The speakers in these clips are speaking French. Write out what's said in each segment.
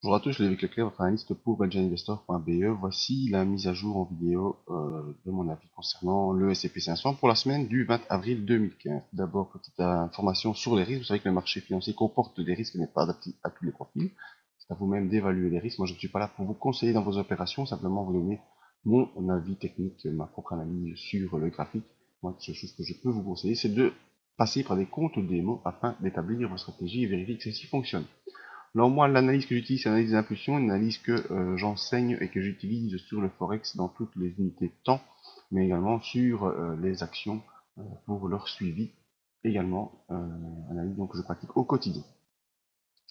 Bonjour à tous, je suis Lévi Leclerc, votre analyste pour belgianinvestor.be. Voici la mise à jour en vidéo de mon avis concernant le S&P 500 pour la semaine du 20 avril 2015. D'abord, petite information sur les risques. Vous savez que le marché financier comporte des risques et n'est pas adapté à tous les profils. C'est à vous-même d'évaluer les risques. Moi, je ne suis pas là pour vous conseiller dans vos opérations, simplement vous donner mon avis technique, ma propre analyse sur le graphique. Moi, la seule chose que je peux vous conseiller, c'est de passer par des comptes démo afin d'établir votre stratégie et vérifier que celle-ci fonctionne. Alors moi, l'analyse que j'utilise, c'est l'analyse des impulsions, une analyse que j'enseigne et que j'utilise sur le Forex dans toutes les unités de temps, mais également sur les actions pour leur suivi, également analyse donc, que je pratique au quotidien.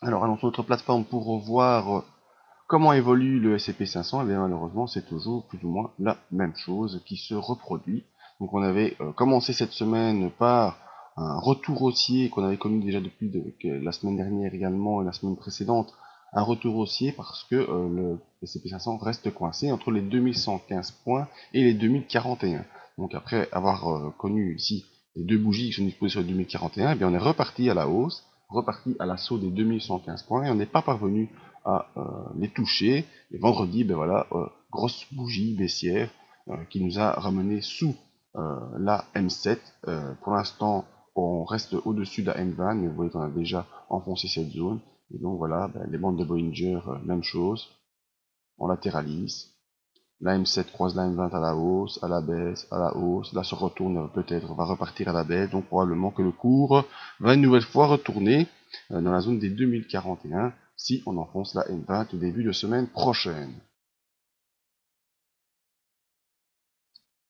Alors allons sur notre plateforme pour voir comment évolue le S&P 500. Et bien malheureusement, c'est toujours plus ou moins la même chose qui se reproduit. Donc on avait commencé cette semaine par un retour haussier qu'on avait connu déjà depuis la semaine dernière également et la semaine précédente, un retour haussier parce que le S&P 500 reste coincé entre les 2115 points et les 2041. Donc après avoir connu ici les deux bougies qui sont disposées sur les 2041, eh bien on est reparti à la hausse, reparti à l'assaut des 2115 points et on n'est pas parvenu à les toucher. Et vendredi, ben voilà, grosse bougie baissière qui nous a ramené sous la M7. Pour l'instant, on reste au-dessus de la M20, mais vous voyez qu'on a déjà enfoncé cette zone. Et donc voilà, ben, les bandes de Bollinger, même chose, on latéralise. La M7 croise la M20 à la hausse, à la baisse, à la hausse. Là, se retourne peut-être, va repartir à la baisse. Donc probablement que le cours va une nouvelle fois retourner dans la zone des 2041 si on enfonce la M20 au début de semaine prochaine.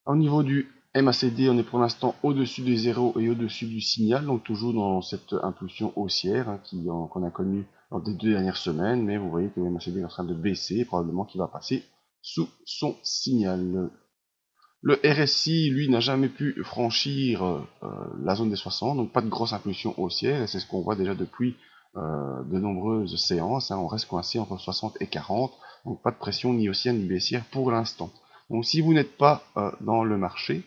Au niveau du MACD, on est pour l'instant au-dessus des zéros et au-dessus du signal, donc toujours dans cette impulsion haussière qu'on a connue dans les 2 dernières semaines, mais vous voyez que le MACD est en train de baisser, probablement qu'il va passer sous son signal. Le RSI, lui, n'a jamais pu franchir la zone des 60, donc pas de grosse impulsion haussière, et c'est ce qu'on voit déjà depuis de nombreuses séances. On reste coincé entre 60 et 40, donc pas de pression ni haussière ni baissière pour l'instant. Donc si vous n'êtes pas dans le marché,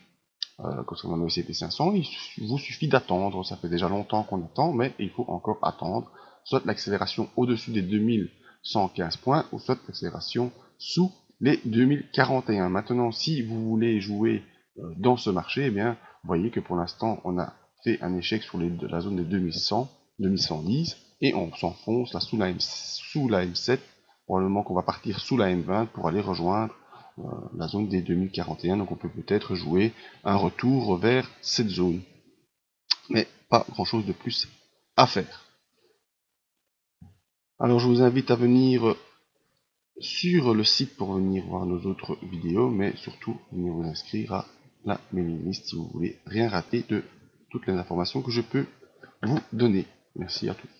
concernant le S&P 500, il vous suffit d'attendre. Ça fait déjà longtemps qu'on attend, mais il faut encore attendre soit l'accélération au-dessus des 2115 points, ou soit l'accélération sous les 2041. Maintenant, si vous voulez jouer dans ce marché, eh bien, vous voyez que pour l'instant, on a fait un échec sur la zone des 2100, 2110, et on s'enfonce là sous la M7. Probablement qu'on va partir sous la M20 pour aller rejoindre la zone des 2041, donc on peut peut-être jouer un retour vers cette zone. Mais pas grand chose de plus à faire. Alors je vous invite à venir sur le site pour venir voir nos autres vidéos, mais surtout venir vous inscrire à la mailing list si vous voulez rien rater de toutes les informations que je peux vous donner. Merci à tous.